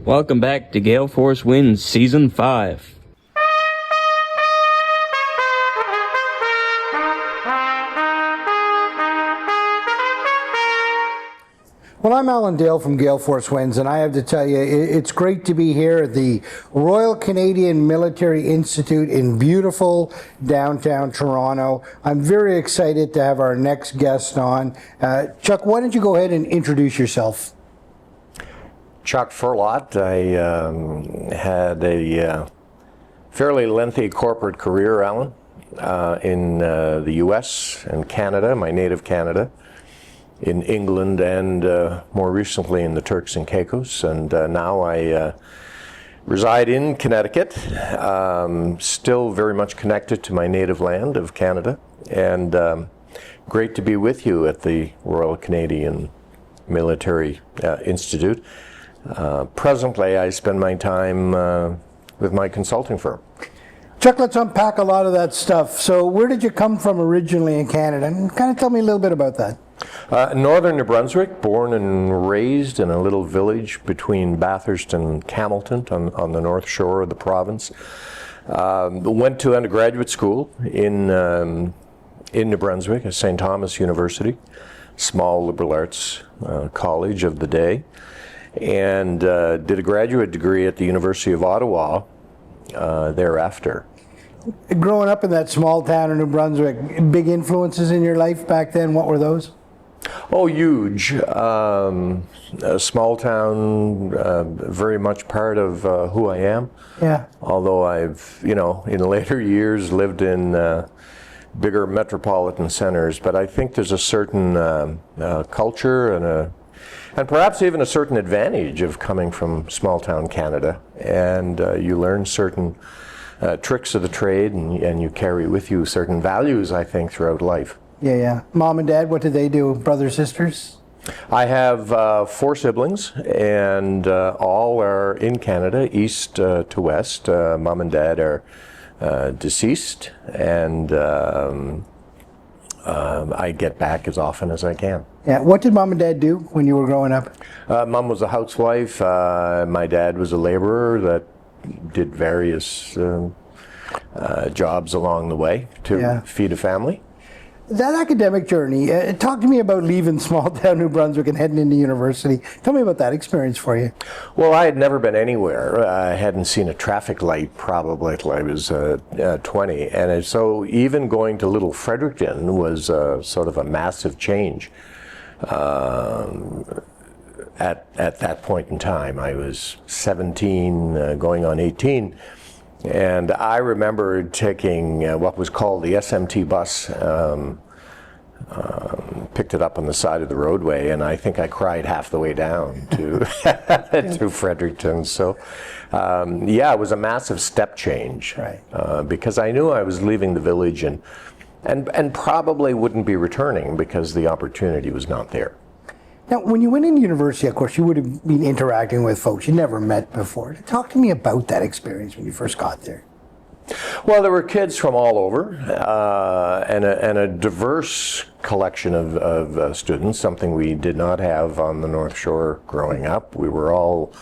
Welcome back to Gale Force Wins Season 5. Well, I'm Allan Dale from Gale Force Wins, and I have to tell you, it's great to be here at the Royal Canadian Military Institute in beautiful downtown Toronto. I'm very excited to have our next guest on. Chuck, why don't you go ahead and introduce yourself? Chuck Firlotte. I had a fairly lengthy corporate career, Allan, in the US and Canada, my native Canada, in England, and more recently in the Turks and Caicos. And now I reside in Connecticut, still very much connected to my native land of Canada. And great to be with you at the Royal Canadian Military Institute. Presently, I spend my time with my consulting firm. Chuck, let's unpack a lot of that stuff. So where did you come from originally in Canada? And kind of tell me a little bit about that. Northern New Brunswick, born and raised in a little village between Bathurst and Camelton on the north shore of the province. Went to undergraduate school in New Brunswick at St. Thomas University, small liberal arts college of the day, and did a graduate degree at the University of Ottawa thereafter. Growing up in that small town in New Brunswick, big influences in your life back then, what were those? Oh, huge. A small town, very much part of who I am. Yeah. Although I've, in later years lived in bigger metropolitan centers, but I think there's a certain culture and perhaps even a certain advantage of coming from small town Canada. And you learn certain tricks of the trade, and you carry with you certain values, I think, throughout life. Yeah. Mom and Dad, what did they do? Brothers, sisters? I have 4 siblings, and all are in Canada, east to west. Mom and Dad are deceased, and I get back as often as I can. Yeah. What did Mom and Dad do when you were growing up? Mom was a housewife. My dad was a laborer that did various jobs along the way to feed a family. That academic journey, talk to me about leaving small town New Brunswick and heading into university. Tell me about that experience for you. Well, I had never been anywhere. I hadn't seen a traffic light probably till I was 20. And so even going to little Fredericton was sort of a massive change. At that point in time, I was 17, going on 18. And I remember taking what was called the SMT bus, picked it up on the side of the roadway, and I think I cried half the way down to to Fredericton. So, it was a massive step change, right. Because I knew I was leaving the village and probably wouldn't be returning because the opportunity was not there. Now, when you went into university, of course, you would have been interacting with folks you never met before. Talk to me about that experience when you first got there. Well, there were kids from all over, and a diverse collection of students, something we did not have on the North Shore growing up. We were all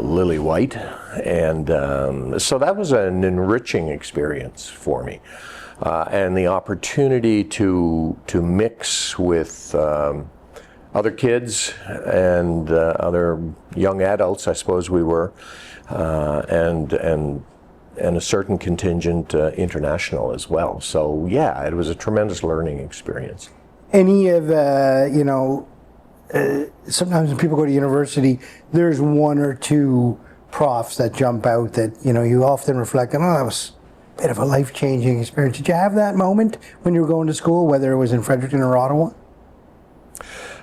lily white, and so that was an enriching experience for me. And the opportunity to mix with other kids and other young adults, I suppose we were, and a certain contingent international as well. So it was a tremendous learning experience. Any of, sometimes when people go to university, there's one or two profs that jump out that, you often reflect on, that was a bit of a life-changing experience. Did you have that moment when you were going to school, whether it was in Fredericton or Ottawa?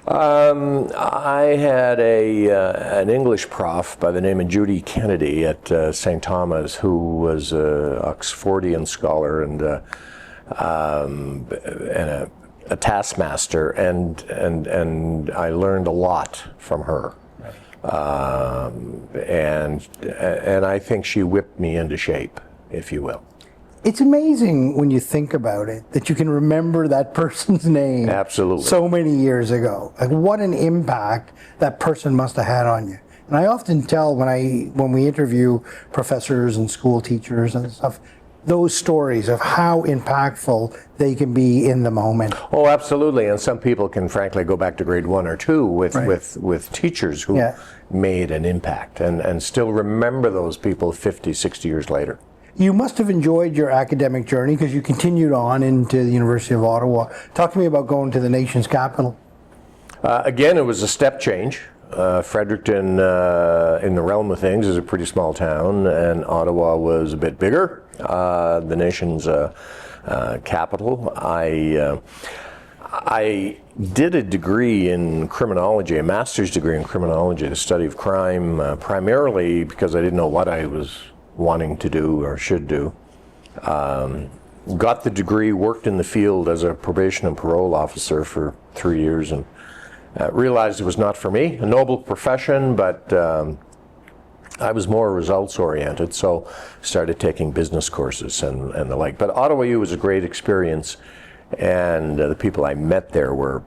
I had an English prof by the name of Judy Kennedy at St. Thomas, who was an Oxfordian scholar and a taskmaster, and I learned a lot from her. And I think she whipped me into shape, if you will. It's amazing when you think about it that you can remember that person's name. Absolutely. So many years ago. Like, what an impact that person must have had on you. And I often tell when we interview professors and school teachers and stuff, those stories of how impactful they can be in the moment. Oh, absolutely. And some people can frankly go back to grade 1 or 2 with Right. with teachers who made an impact and still remember those people 50, 60 years later. You must have enjoyed your academic journey because you continued on into the University of Ottawa. Talk to me about going to the nation's capital. Again, it was a step change. Fredericton, in the realm of things, is a pretty small town, and Ottawa was a bit bigger, the nation's capital. I did a degree in criminology, a master's degree in criminology, the study of crime, primarily because I didn't know what I was wanting to do or should do. Got the degree, worked in the field as a probation and parole officer for 3 years, and realized it was not for me. A noble profession, but I was more results oriented, so started taking business courses and the like. But Ottawa U was a great experience, and the people I met there were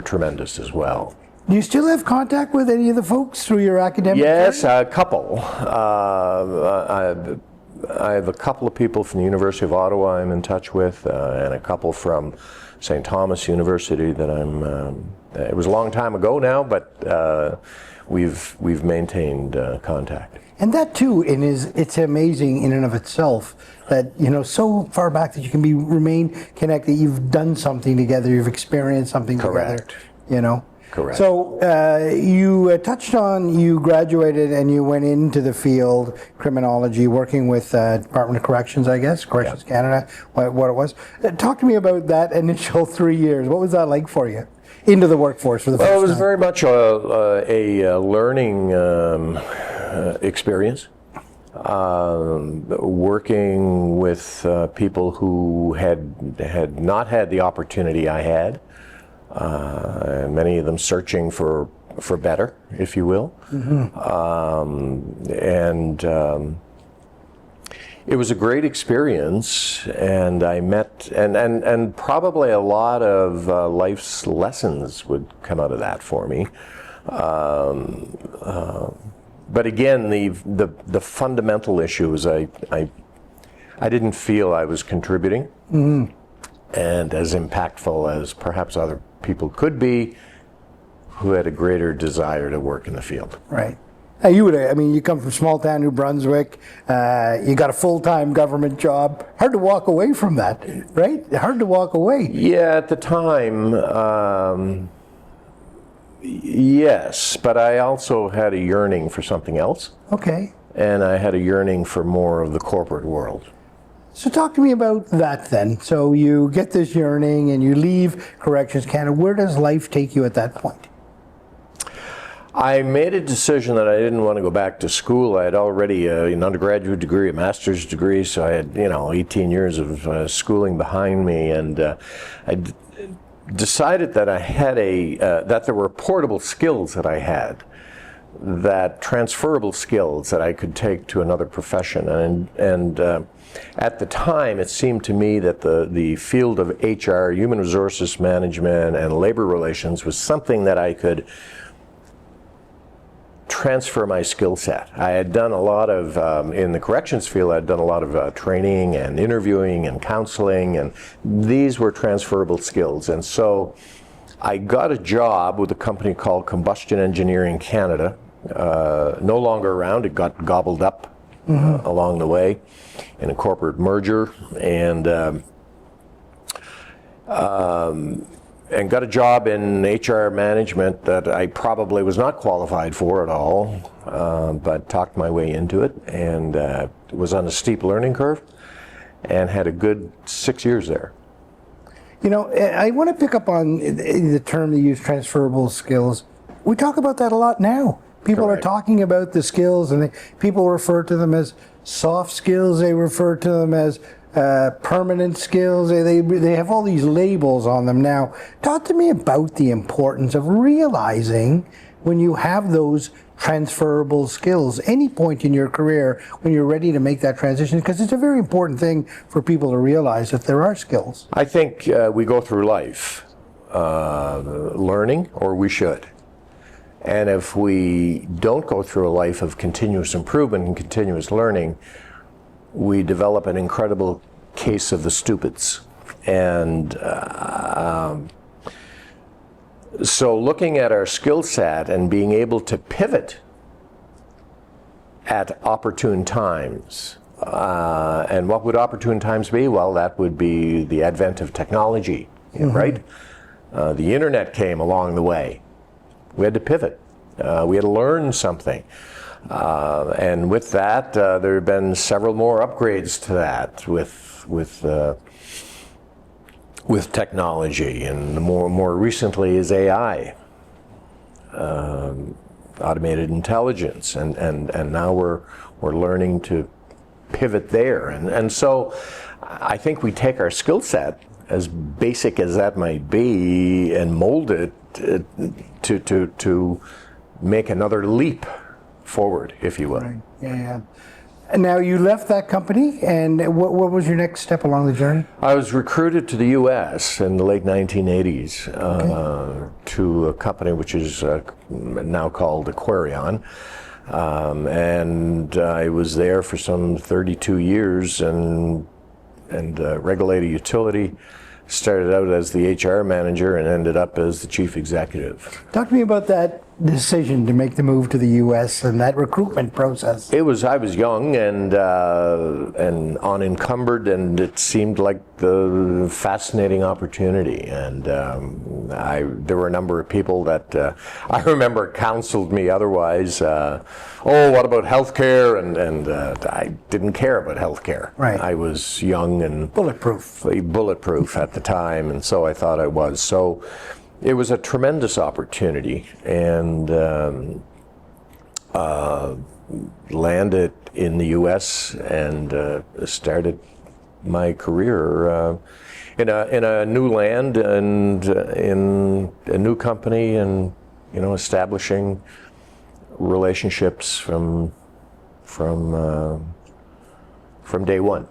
tremendous as well. Do you still have contact with any of the folks through your academic Yes, journey? a couple. I have a couple of people from the University of Ottawa I'm in touch with, and a couple from St. Thomas University that it was a long time ago now, but we've maintained contact. And that too, it's amazing in and of itself that, so far back that you can remain connected. You've done something together, you've experienced something Correct. together, Correct. So you touched on, you graduated and you went into the field, criminology, working with Department of Corrections, I guess, Corrections Canada, what it was. Talk to me about that initial 3 years. What was that like for you? Into the workforce for the first time. Well, it was very much a learning experience. Working with people who had not had the opportunity I had. Many of them searching for better, if you will. It was a great experience, and I met, and probably a lot of life's lessons would come out of that for me. But again, the fundamental issue is I didn't feel I was contributing, and as impactful as perhaps other people could be who had a greater desire to work in the field. Right. You come from small town New Brunswick, you got a full-time government job. Hard to walk away from that, right? Hard to walk away. Yeah, at the time, yes, but I also had a yearning for something else. Okay. And I had a yearning for more of the corporate world. So talk to me about that then. So you get this yearning and you leave Corrections Canada. Where does life take you at that point? I made a decision that I didn't want to go back to school. I had already an undergraduate degree, a master's degree, so I had 18 years of schooling behind me, and I decided that I had that there were portable skills that I had, that transferable skills that I could take to another profession, and at the time it seemed to me that the field of HR, human resources management, and labor relations was something that I could transfer my skill set. I had done a lot of, in the corrections field, I'd done a lot of training and interviewing and counseling, and these were transferable skills. And so I got a job with a company called Combustion Engineering Canada, no longer around. It got gobbled up along the way in a corporate merger, and got a job in HR management that I probably was not qualified for at all, but talked my way into it, and was on a steep learning curve, and had a good 6 years there. I want to pick up on the term they use, transferable skills. We talk about that a lot now. People Correct. are talking about the skills, and people refer to them as soft skills. They refer to them as permanent skills. They have all these labels on them now. Talk to me about the importance of realizing when you have those transferable skills, any point in your career when you're ready to make that transition, because it's a very important thing for people to realize that there are skills. I think we go through life learning, or we should. And if we don't go through a life of continuous improvement and continuous learning, we develop an incredible case of the stupids. And so looking at our skill set and being able to pivot at opportune times. And what would opportune times be? Well, that would be the advent of technology, right? The internet came along the way. We had to pivot. We had to learn something. And with that, there have been several more upgrades to that with technology, and more recently is AI, automated intelligence, and now we're learning to pivot there, and so I think we take our skill set, as basic as that might be, and mold it to make another leap forward, if you will. Right. Yeah. And now you left that company, and what was your next step along the journey? I was recruited to the U.S. in the late 1980s to a company which is now called Aquarion. And I was there for some 32 years and regulated utility. Started out as the HR manager and ended up as the chief executive. Talk to me about that decision to make the move to the U.S. and that recruitment process. I was young and unencumbered, and it seemed like the fascinating opportunity. And there were a number of people that I remember counseled me otherwise. What about healthcare? And I didn't care about healthcare. Right. I was young and bulletproof at the time, and so I thought I was. So it was a tremendous opportunity, and landed in the U.S. and started my career in a new land and in a new company, and establishing relationships from day one.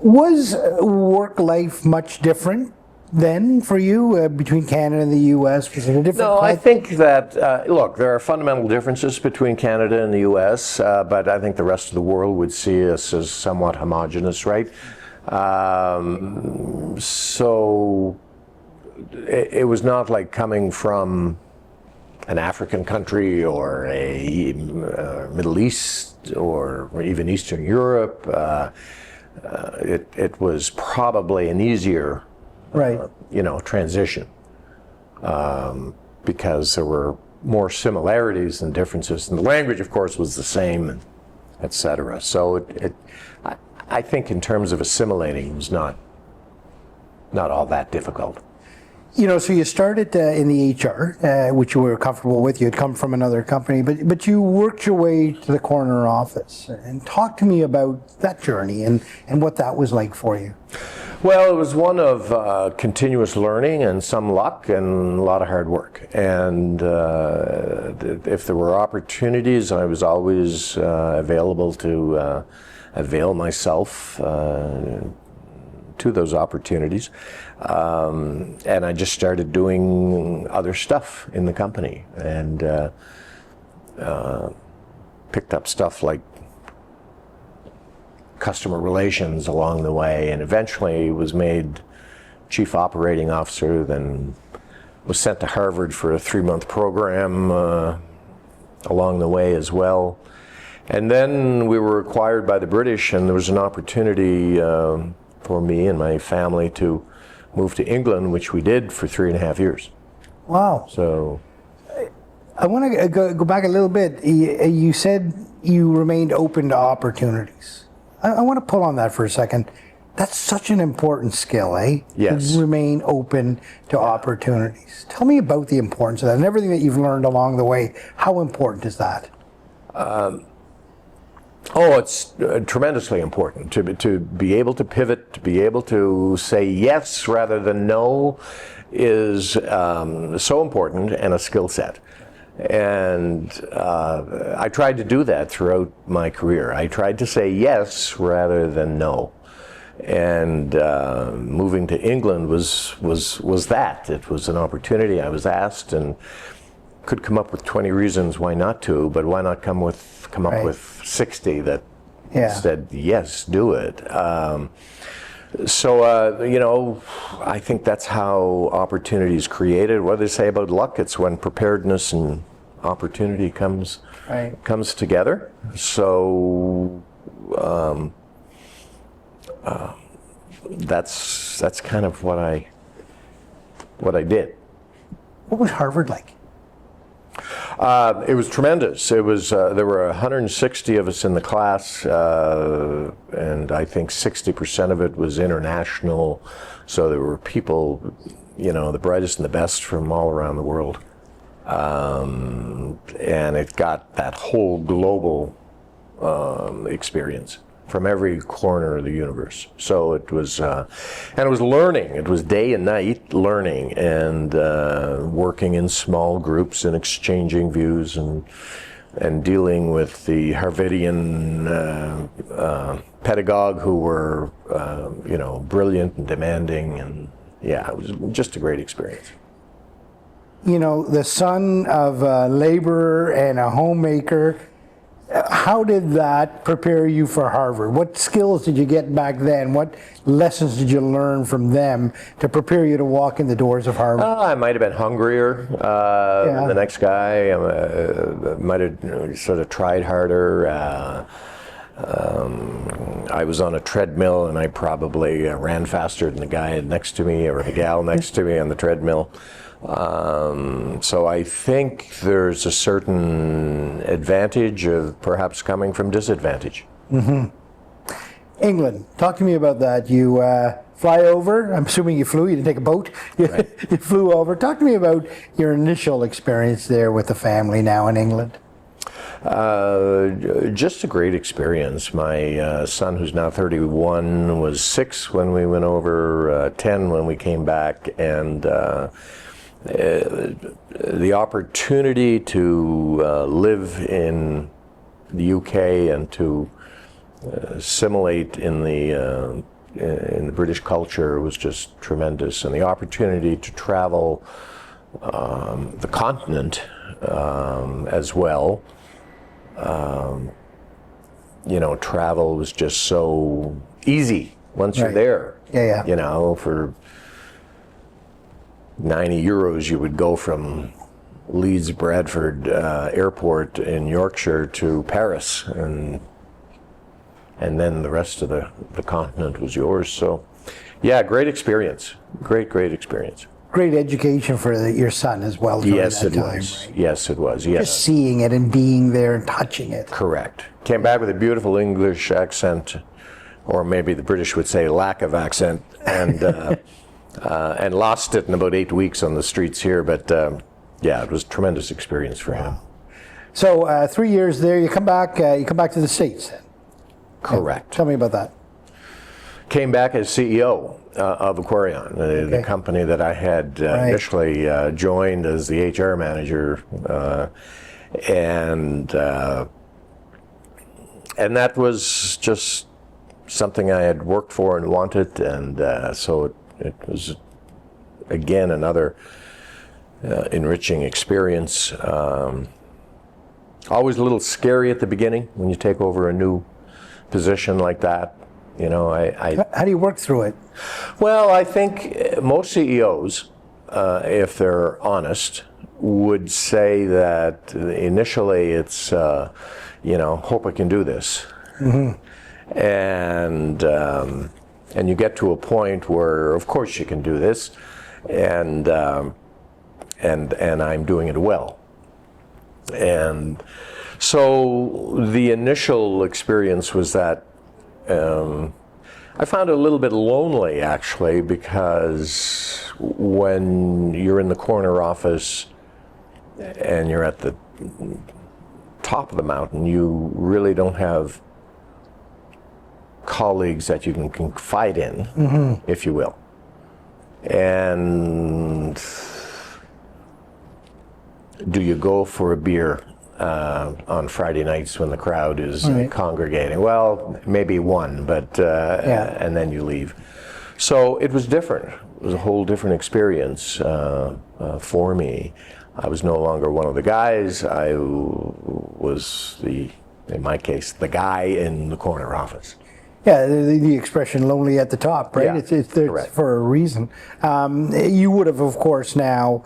Was work life much different then for you between Canada and the U.S.? Was it a different? No, I think that look, there are fundamental differences between Canada and the U.S., but I think the rest of the world would see us as somewhat homogenous, right? So it was not like coming from an African country or a Middle East or even Eastern Europe. It was probably an easier, right, transition, because there were more similarities than differences, and the language, of course, was the same, etc. So I think in terms of assimilating, it was not all that difficult. So you started in the HR, which you were comfortable with. You had come from another company, but you worked your way to the corner office. And talk to me about that journey and what that was like for you. Well, it was one of continuous learning and some luck and a lot of hard work. And if there were opportunities, I was always available to avail myself to those opportunities. And I just started doing other stuff in the company, and picked up stuff like customer relations along the way, and eventually was made chief operating officer, then was sent to Harvard for a 3-month program along the way as well. And then we were acquired by the British, and there was an opportunity for me and my family to move to England, which we did for 3.5 years. Wow. So I want to go back a little bit. You said you remained open to opportunities. I want to pull on that for a second. That's such an important skill, eh? Yes. To remain open to opportunities. Tell me about the importance of that and everything that you've learned along the way. How important is that? It's tremendously important to be able to pivot, to be able to say yes rather than no is so important, and a skill set. And I tried to do that throughout my career. I tried to say yes rather than no. And moving to England was that. It was an opportunity. I was asked, and could come up with 20 reasons why not to, but why not come up with 60 that said, yes, do it. I think that's how opportunity is created. What do they say about luck? It's when preparedness and opportunity comes together. So that's kind of what I did. What was Harvard like? It was tremendous. It was there were 160 of us in the class, and I think 60% of it was international. So there were people, the brightest and the best from all around the world, and it got that whole global experience from every corner of the universe. So it was, and it was learning. It was day and night learning and working in small groups and exchanging views and dealing with the Harvardian pedagogue who were, brilliant and demanding, and it was just a great experience. The son of a laborer and a homemaker. How did that prepare you for Harvard? What skills did you get back then? What lessons did you learn from them to prepare you to walk in the doors of Harvard? I might have been hungrier than the next guy. I might have sort of tried harder. I was on a treadmill and I probably ran faster than the guy next to me or the gal next to me on the treadmill. So I think there's a certain advantage of perhaps coming from disadvantage. Mm-hmm. England, talk to me about that. You fly over, I'm assuming you flew, you didn't take a boat, you flew over. Talk to me about your initial experience there with the family now in England. Just a great experience. My son, who's now 31, was 6 when we went over, 10 when we came back, and the opportunity to live in the UK and to assimilate in the British culture was just tremendous, and the opportunity to travel the continent as well. Travel was just so easy once you're there. For 90 euros, you would go from Leeds Bradford Airport in Yorkshire to Paris, and then the rest of the continent was yours. So, great experience. Great experience. Great education for your son as well during that time. Right? Yes, it was. Yes. Just seeing it and being there and touching it. Correct. Came back with a beautiful English accent, or maybe the British would say lack of accent, and and lost it in about 8 weeks on the streets here. But it was a tremendous experience for him. So 3 years there, you come back to the States. Correct. Tell me about that. Came back as CEO of Aquarion, the company that I had initially joined as the HR manager, and that was just something I had worked for and wanted, and so it was again another enriching experience. Always a little scary at the beginning when you take over a new position like that. How do you work through it? Well, I think most CEOs, if they're honest, would say that initially it's, hope I can do this. Mm-hmm. And you get to a point where, of course, you can do this, and I'm doing it well. And so the initial experience was that I found it a little bit lonely, actually, because when you're in the corner office and you're at the top of the mountain, you really don't have colleagues that you can confide in, mm-hmm. if you will. And do you go for a beer on Friday nights when the crowd is congregating? Well, maybe one, but and then you leave. So it was different. It was a whole different experience for me. I was no longer one of the guys. I was in my case, the guy in the corner office. Yeah, the expression "lonely at the top," right? Yeah, It's for a reason. You would have, of course, now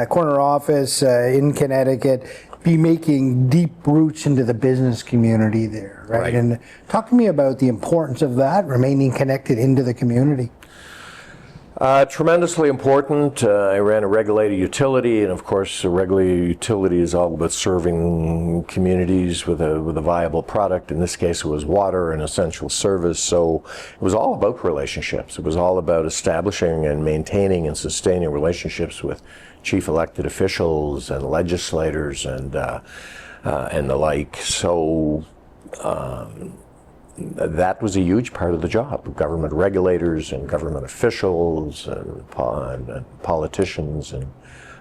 corner office in Connecticut, be making deep roots into the business community there, right? And talk to me about the importance of that, remaining connected into the community. Tremendously important. I ran a regulated utility, and of course, a regulated utility is all about serving communities with a viable product. In this case, it was water, an essential service. So it was all about relationships. It was all about establishing and maintaining and sustaining relationships with chief elected officials and legislators and the like. So. That was a huge part of the job. Government regulators and government officials and politicians, and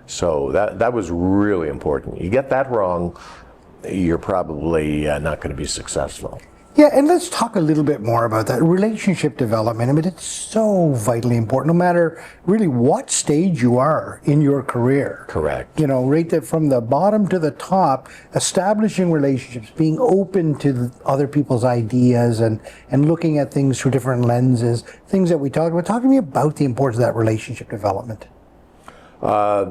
so that was really important. You get that wrong, you're probably not going to be successful. Yeah, and let's talk a little bit more about that relationship development. I mean, it's so vitally important, no matter really what stage you are in your career. Correct. You know, right there from the bottom to the top, establishing relationships, being open to other people's ideas and looking at things through different lenses, things that we talk about. Talk to me about the importance of that relationship development.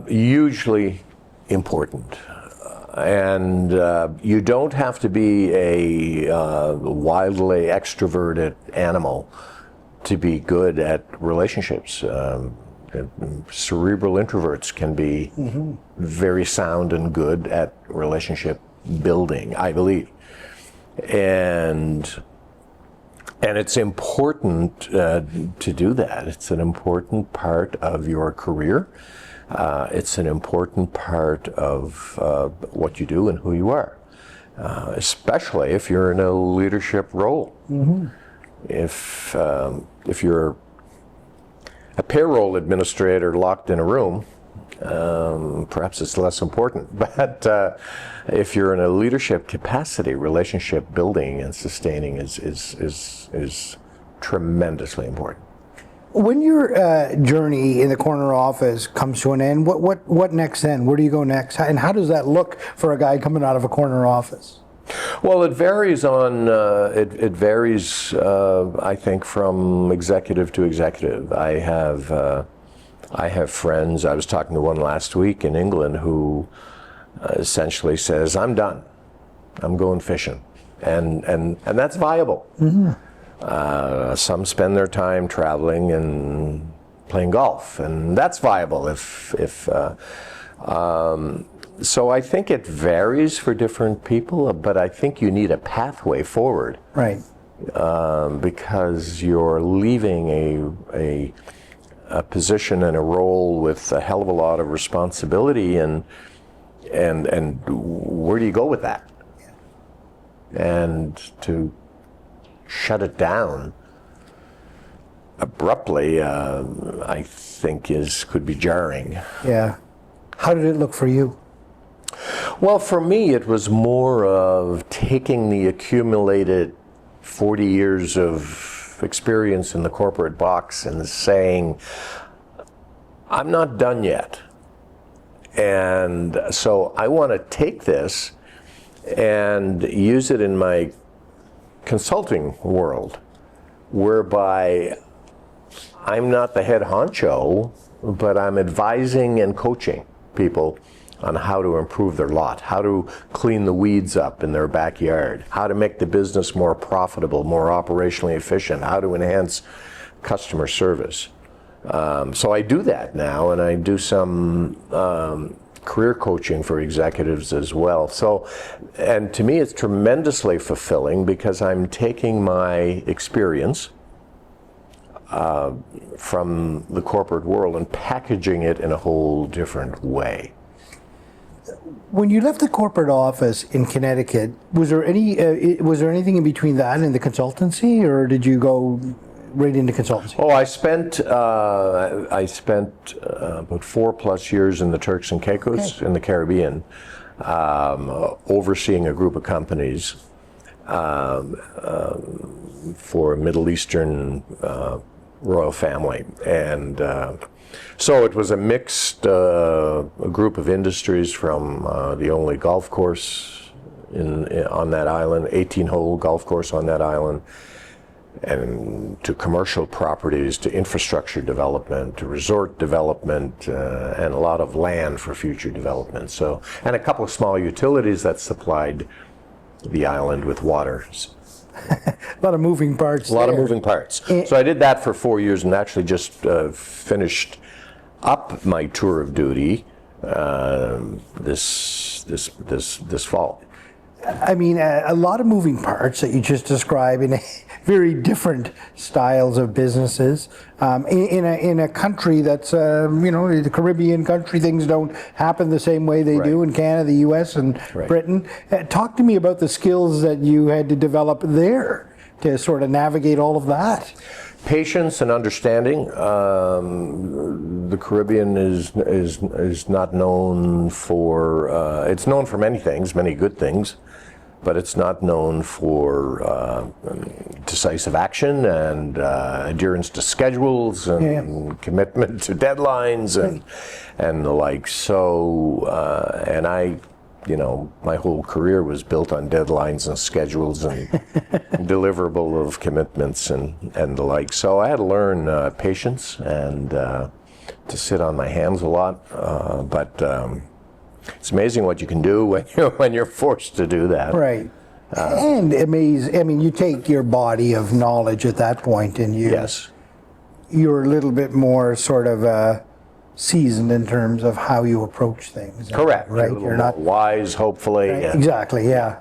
Hugely important. And you don't have to be a wildly extroverted animal to be good at relationships. Cerebral introverts can be very sound and good at relationship building, I believe. And it's important to do that. It's an important part of your career. It's an important part of what you do and who you are, especially if you're in a leadership role. If you're a payroll administrator locked in a room, perhaps it's less important. But if you're in a leadership capacity, relationship building and sustaining is tremendously important. When your journey in the corner office comes to an end, what next then? Where do you go next? And how does that look for a guy coming out of a corner office? Well, it varies I think, from executive to executive. I have friends. I was talking to one last week in England who essentially says, "I'm done. I'm going fishing," and that's viable. Some spend their time traveling and playing golf, and that's viable. So I think it varies for different people, but I think you need a pathway forward, right? Because you're leaving a position and a role with a hell of a lot of responsibility, and where do you go with that? And to shut it down abruptly, I think could be jarring. Yeah. How did it look for you? Well, for me, it was more of taking the accumulated 40 years of experience in the corporate box and saying, I'm not done yet. And so I want to take this and use it in my consulting world, whereby I'm not the head honcho, but I'm advising and coaching people on how to improve their lot, how to clean the weeds up in their backyard, how to make the business more profitable, more operationally efficient, how to enhance customer service. So I do that now, and I do some career coaching for executives as well. So, and to me it's tremendously fulfilling because I'm taking my experience from the corporate world and packaging it in a whole different way. When you left the corporate office in Connecticut, was there anything in between that and the consultancy, or did you go right into consultancy? Oh, I spent about 4+ years in the Turks and Caicos in the Caribbean, overseeing a group of companies for Middle Eastern royal family. And so it was a mixed group of industries, from the only golf course on that island, 18-hole golf course on that island, and to commercial properties, to infrastructure development, to resort development, and a lot of land for future development. So, and a couple of small utilities that supplied the island with water. A lot of moving parts. A lot of moving parts. So I did that for 4 years, and actually just finished up my tour of duty this fall. I mean, a lot of moving parts that you just described in very different styles of businesses. In a country that's, the Caribbean country, things don't happen the same way they do in Canada, the U.S., and Britain. Talk to me about the skills that you had to develop there to sort of navigate all of that. Patience and understanding. The Caribbean is not known for, it's known for many things, many good things, but it's not known for decisive action and adherence to schedules and commitment to deadlines and the like. So, and I, my whole career was built on deadlines and schedules and deliverable of commitments and the like. So I had to learn patience and to sit on my hands a lot. But it's amazing what you can do when you're forced to do that. Right. And you take your body of knowledge at that point, and you're a little bit more sort of seasoned in terms of how you approach things. Correct. Right. You're not wise, hopefully. Right? Yeah. Exactly. Yeah.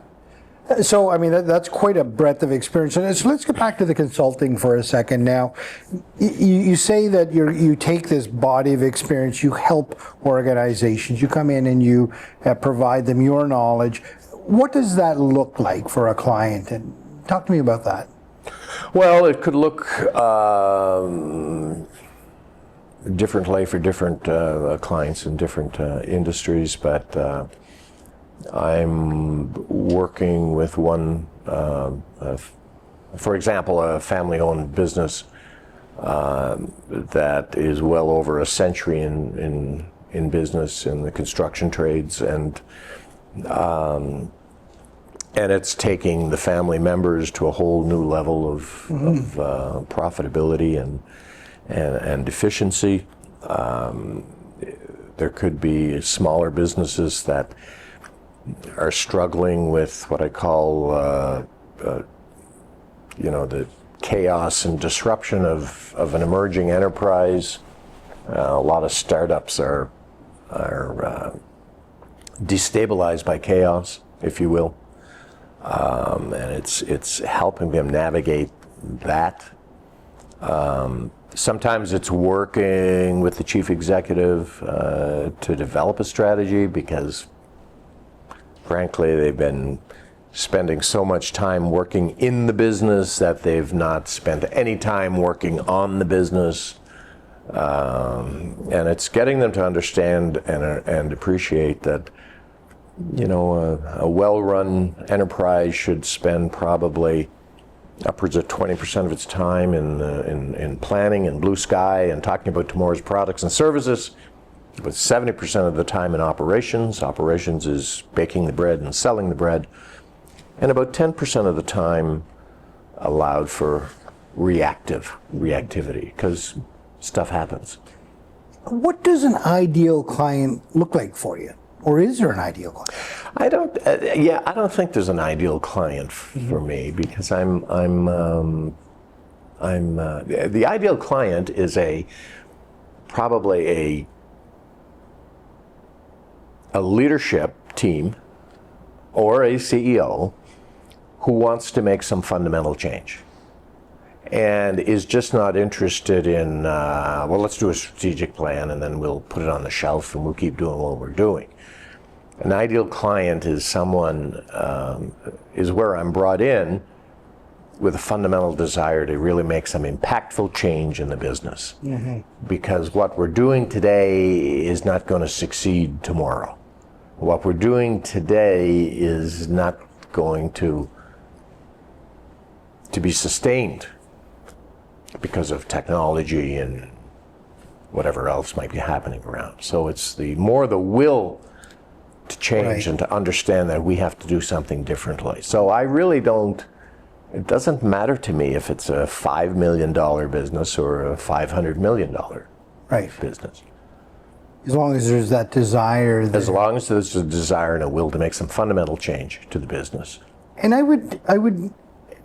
So, I mean, that's quite a breadth of experience. And so let's get back to the consulting for a second now. You say that you take this body of experience, you help organizations, you come in and you provide them your knowledge. What does that look like for a client? And talk to me about that. Well, it could look differently for different clients in different industries, but I'm working with one, for example, a family-owned business that is well over a century in business in the construction trades, and it's taking the family members to a whole new level of profitability and efficiency. There could be smaller businesses that are struggling with what I call, the chaos and disruption of an emerging enterprise. A lot of startups are destabilized by chaos, if you will, and it's helping them navigate that. Sometimes it's working with the chief executive to develop a strategy, because frankly, they've been spending so much time working in the business that they've not spent any time working on the business. And it's getting them to understand and appreciate that, a well-run enterprise should spend probably upwards of 20% of its time in planning and blue sky and talking about tomorrow's products and services, with 70% of the time in operations. Operations is baking the bread and selling the bread, and about 10% of the time allowed for reactivity, because stuff happens. What does an ideal client look like for you? Or is there an ideal client? I don't think there's an ideal client for me, because the ideal client is probably a leadership team or a CEO who wants to make some fundamental change and is just not interested in, let's do a strategic plan and then we'll put it on the shelf and we'll keep doing what we're doing. An ideal client is someone, is where I'm brought in with a fundamental desire to really make some impactful change in the business. Mm-hmm. Because what we're doing today is not going to succeed tomorrow. What we're doing today is not going to be sustained because of technology and whatever else might be happening around. So it's the will to change and to understand that we have to do something differently. So I really don't, it doesn't matter to me if it's a $5 million business or a $500 million business. As long as there's that desire. As long as there's a desire and a will to make some fundamental change to the business. And I would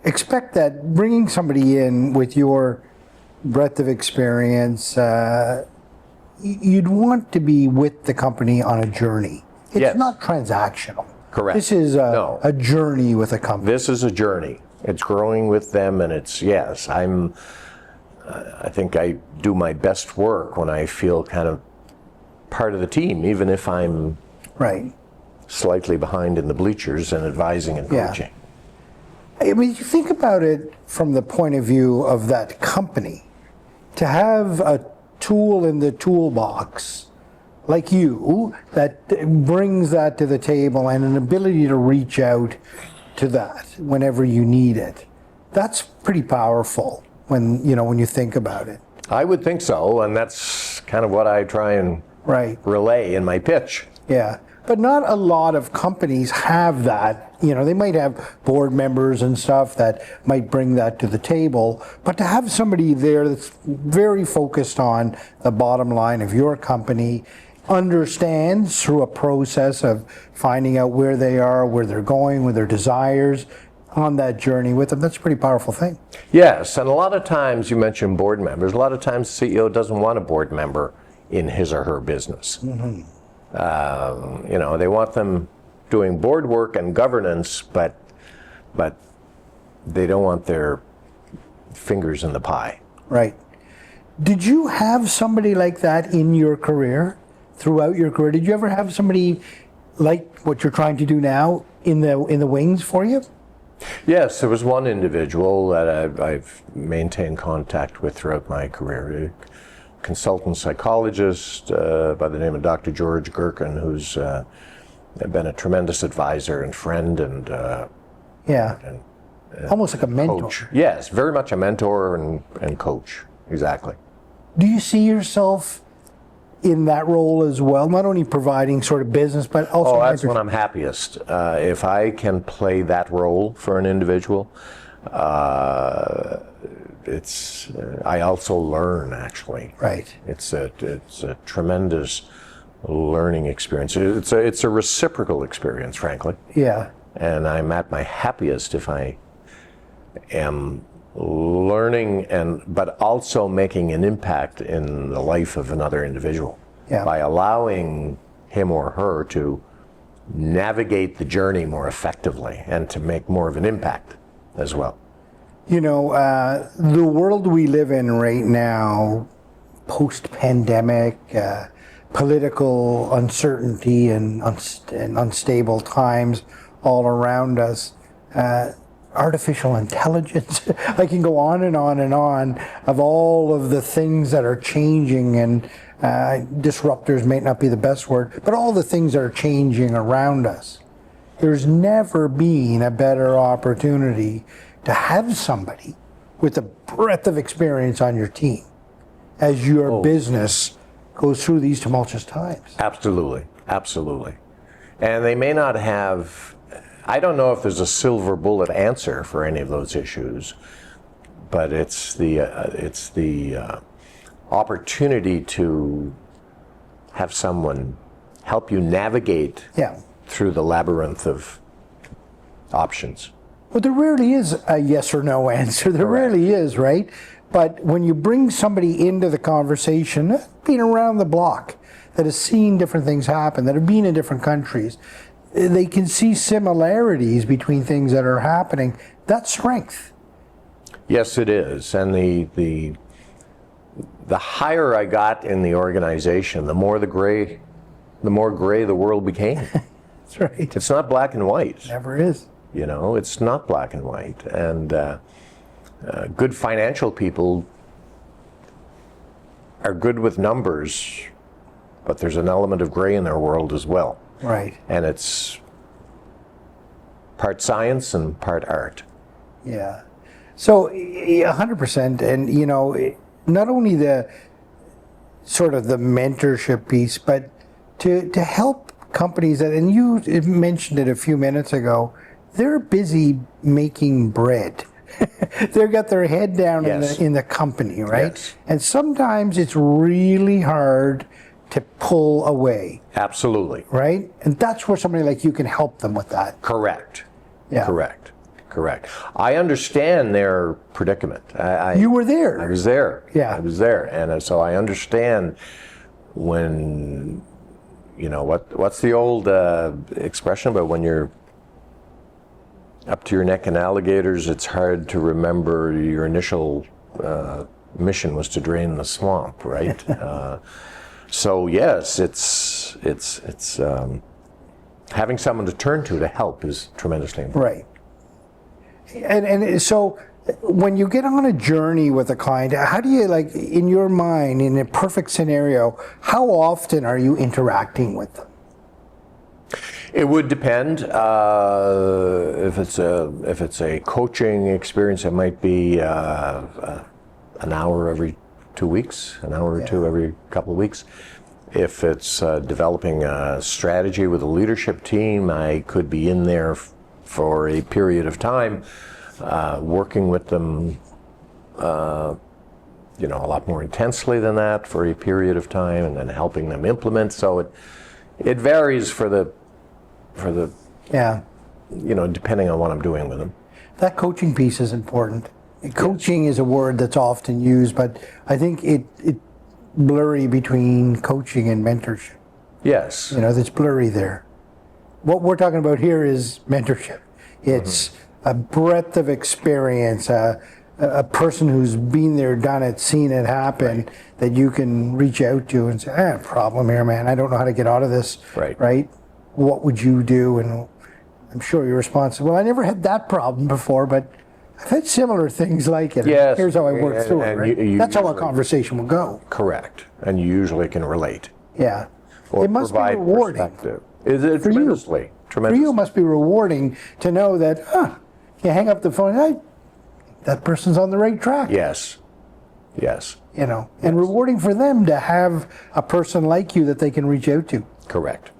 expect that bringing somebody in with your breadth of experience, you'd want to be with the company on a journey. It's not transactional. Correct. This is a journey with a company. This is a journey. It's growing with them, and it's, yes, I think I do my best work when I feel kind of part of the team, even if I'm slightly behind in the bleachers and advising and coaching. I mean, you think about it from the point of view of that company, to have a tool in the toolbox like you that brings that to the table and an ability to reach out to that whenever you need it. That's pretty powerful when you think about it. I would think so, and that's kind of what I try and relay in my pitch. Yeah. But not a lot of companies have that. They might have board members and stuff that might bring that to the table, but to have somebody there that's very focused on the bottom line of your company, understands through a process of finding out where they are, where they're going, with their desires, on that journey with them, that's a pretty powerful thing. Yes, and a lot of times, you mentioned board members, a lot of times the CEO doesn't want a board member in his or her business. Mm-hmm. They want them doing board work and governance, but they don't want their fingers in the pie. Right. Did you have somebody like that in your career, throughout your career? Did you ever have somebody like what you're trying to do now in the wings for you? Yes, there was one individual that I've maintained contact with throughout my career. Consultant psychologist by the name of Dr. George Gherkin, who's been a tremendous advisor and friend and almost like a mentor. Coach. Yes, very much a mentor and coach. Exactly. Do you see yourself in that role as well? Not only providing sort of business, but also that's when I'm happiest. If I can play that role for an individual, I also learn, actually. Right. It's a tremendous learning experience. It's a reciprocal experience, frankly. Yeah. And I'm at my happiest if I am learning but also making an impact in the life of another individual by allowing him or her to navigate the journey more effectively and to make more of an impact as well. The world we live in right now, post-pandemic, political uncertainty and unstable times all around us, artificial intelligence, I can go on and on and on of all of the things that are changing, and disruptors may not be the best word, but all the things that are changing around us. There's never been a better opportunity to have somebody with a breadth of experience on your team as your business goes through these tumultuous times. Absolutely, absolutely. And they may not have, I don't know if there's a silver bullet answer for any of those issues, but it's the opportunity to have someone help you navigate through the labyrinth of options. Well, there rarely is a yes or no answer. There rarely is, right? But when you bring somebody into the conversation, that's been around the block, that has seen different things happen, that have been in different countries, they can see similarities between things that are happening. That's strength. Yes, it is. And the higher I got in the organization, the more gray the world became. That's right. It's not black and white. It never is. It's not black and white. And good financial people are good with numbers, but there's an element of gray in their world as well. Right. And it's part science and part art. Yeah. So 100%, and you know, not only the sort of the mentorship piece, but to help companies that, and you mentioned it a few minutes ago, they're busy making bread. They've got their head down Yes. in the company, right? Yes. And sometimes it's really hard to pull away, Absolutely. right? And that's where somebody like you can help them with that. Correct. Yeah. Correct. I understand their predicament. You were there. I was there. Yeah. I was there, and so I understand when, you know, what's the old expression about when you're up to your neck in alligators, it's hard to remember your initial mission was to drain the swamp, right? So yes, it's having someone to turn to help is tremendously important. Right. And so when you get on a journey with a client, how do you, like, in your mind, in a perfect scenario, how often are you interacting with them? It would depend. If it's a coaching experience, it might be an hour every 2 weeks, an hour or two every couple of weeks. If it's developing a strategy with a leadership team, I could be in there for a period of time, working with them, you know, a lot more intensely than that for a period of time, and then helping them implement. So it varies for the Yeah. you know, depending on what I'm doing with them. That coaching piece is important. Coaching is a word that's often used, but I think it blurry between coaching and mentorship. Yes. You know, that's blurry there. What we're talking about here is mentorship. It's a breadth of experience, a person who's been there, done it, seen it happen, that you can reach out to and say, problem here, man. I don't know how to get out of this. Right. Right? What would you do? And I'm sure your response is, well, I never had that problem before, but I've had similar things like it. Yes. Here's how I worked through it. And Right? you That's how a usually- conversation will go. Correct. And you usually can relate. Yeah. Or It must be provide rewarding. perspective. Is it For you. tremendously? For you, it must be rewarding to know that, you hang up the phone, hey, that person's on the right track. Yes. Yes. You know, and rewarding for them to have a person like you that they can reach out to. Correct.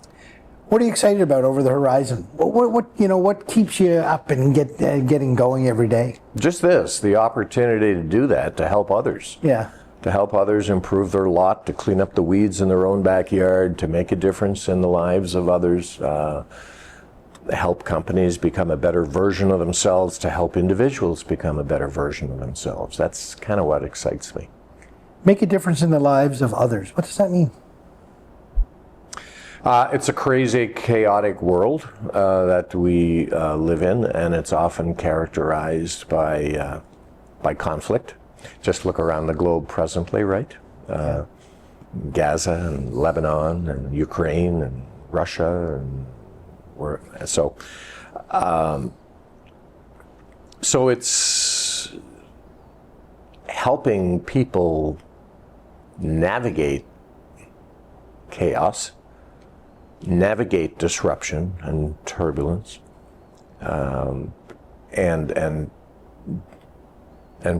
What are you excited about over the horizon? What keeps you up and getting going every day? Just this, the opportunity to do that, to help others. Yeah. To help others improve their lot, to clean up the weeds in their own backyard, to make a difference in the lives of others, help companies become a better version of themselves, to help individuals become a better version of themselves. That's kind of what excites me. Make a difference in the lives of others. What does that mean? It's a crazy, chaotic world that we live in, and it's often characterized by conflict. Just look around the globe presently, right? Gaza and Lebanon and Ukraine and Russia, and so it's helping people navigate chaos, navigate disruption and turbulence, and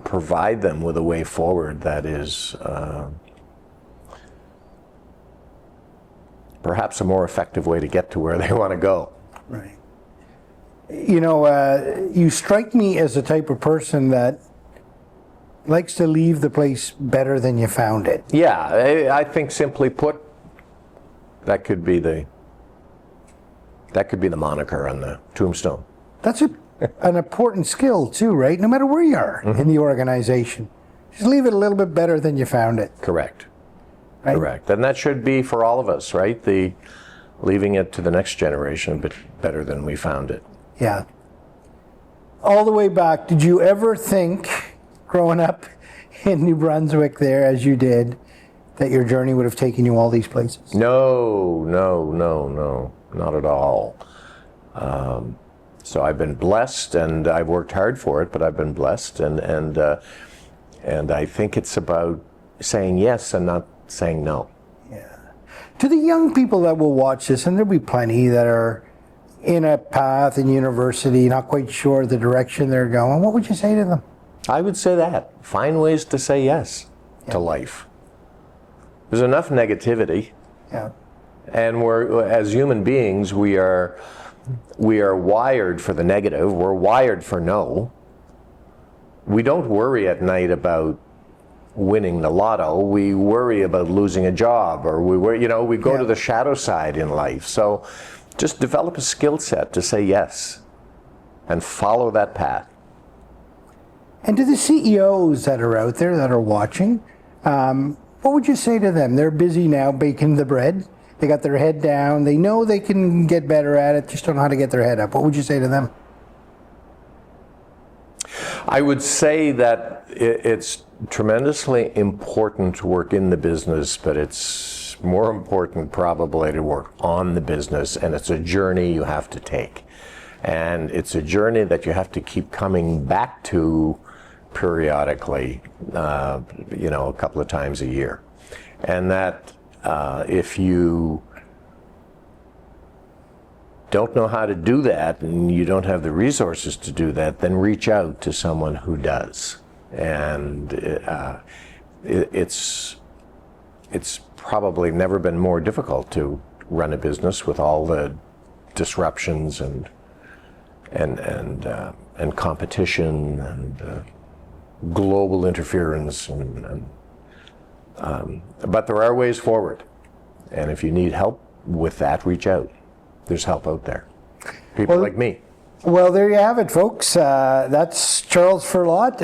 provide them with a way forward that is perhaps a more effective way to get to where they want to go. Right. You know, you strike me as the type of person that likes to leave the place better than you found it. Yeah, I think simply put, that could be the moniker on the tombstone. That's an important skill too, right? No matter where you are in the organization, just leave it a little bit better than you found it. Correct. Right? Correct. And that should be for all of us, right? The leaving it to the next generation a bit better than we found it. Yeah. All the way back, did you ever think, growing up in New Brunswick there as you did, that your journey would have taken you all these places? No, not at all. So I've been blessed, and I've worked hard for it, but I've been blessed, and I think it's about saying yes and not saying no. Yeah. To the young people that will watch this, and there'll be plenty that are in a path in university, not quite sure the direction they're going, what would you say to them? I would say that. Find ways to say yes to life. There's enough negativity. Yeah. And as human beings, we are wired for the negative. We're wired for no. We don't worry at night about winning the lotto. We worry about losing a job, or we go to the shadow side in life. So just develop a skill set to say yes and follow that path. And to the CEOs that are out there that are watching, what would you say to them? They're busy now baking the bread. They got their head down. They know they can get better at it, just don't know how to get their head up. What would you say to them? I would say that it's tremendously important to work in the business, but it's more important probably to work on the business, and it's a journey you have to take. And it's a journey that you have to keep coming back to periodically, a couple of times a year. And that if you don't know how to do that and you don't have the resources to do that, then reach out to someone who does. And it's probably never been more difficult to run a business with all the disruptions and competition and global interference but there are ways forward, and if you need help with that, reach out. There's help out there. People like me. Well, there you have it, folks. That's Charles Firlotte.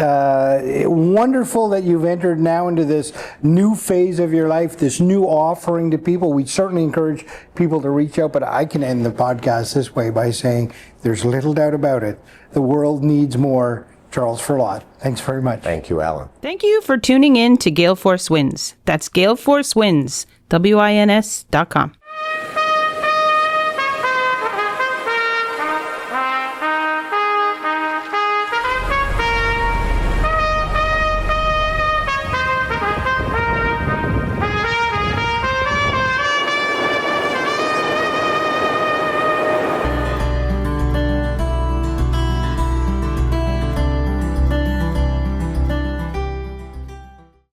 Wonderful that you've entered now into this new phase of your life, this new offering to people. We certainly encourage people to reach out, but I can end the podcast this way by saying there's little doubt about it. The world needs more Charles Firlotte. Thanks very much. Thank you, Allan. Thank you for tuning in to Gale Force Wins. That's Gale Force Wins, WINS.com.